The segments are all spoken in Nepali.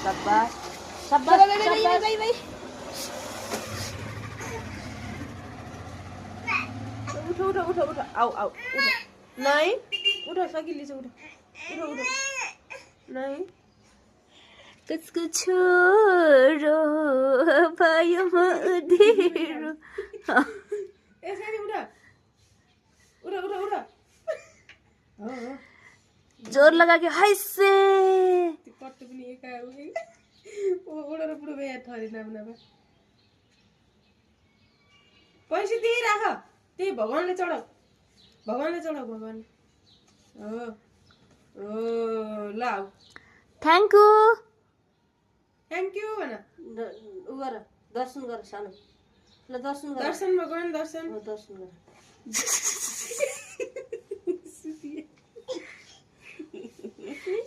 शाबाश शाबाश शाबाश उठो उठो उठो उठो आऊ आऊ उठो नहीं उठो सकिली चाहिँ उठो उठो उठो नहीं कसको छोरो भयो म उधिरो यसरी उठो उठो उठो उठो जोर लगा के हाइसे कट्टु पनि एका उडा र बुढो भए थरी नाम पैसा त्यही राख त्यही भगवानले चढाऊ भगवान हो ओ ल थ्याङ्क यू भन उ गर दर्शन गर सानो ल दर्शन गर दर्शनमा गयो नि दर्शन गर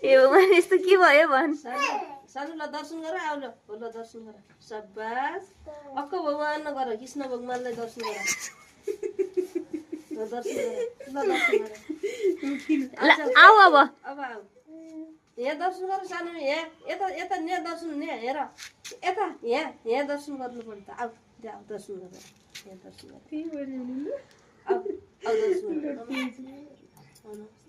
ए भगवान यस्तो के भयो भन सानो ल दर्शन गर आउ ल ल दर्शन गर शाबाश अक्क भगवान गर कृष्ण भगवानलाई दर्शन गर आऊ अब आऊ यहाँ दर्शन गर सानो यहाँ यता यता यहाँ दर्शन यहाँ हेर यता यहाँ दर्शन गर्नु पर्छ त आऊ आऊ दर्शन गर यहाँ दर्शन गर आऊ दर्शन गर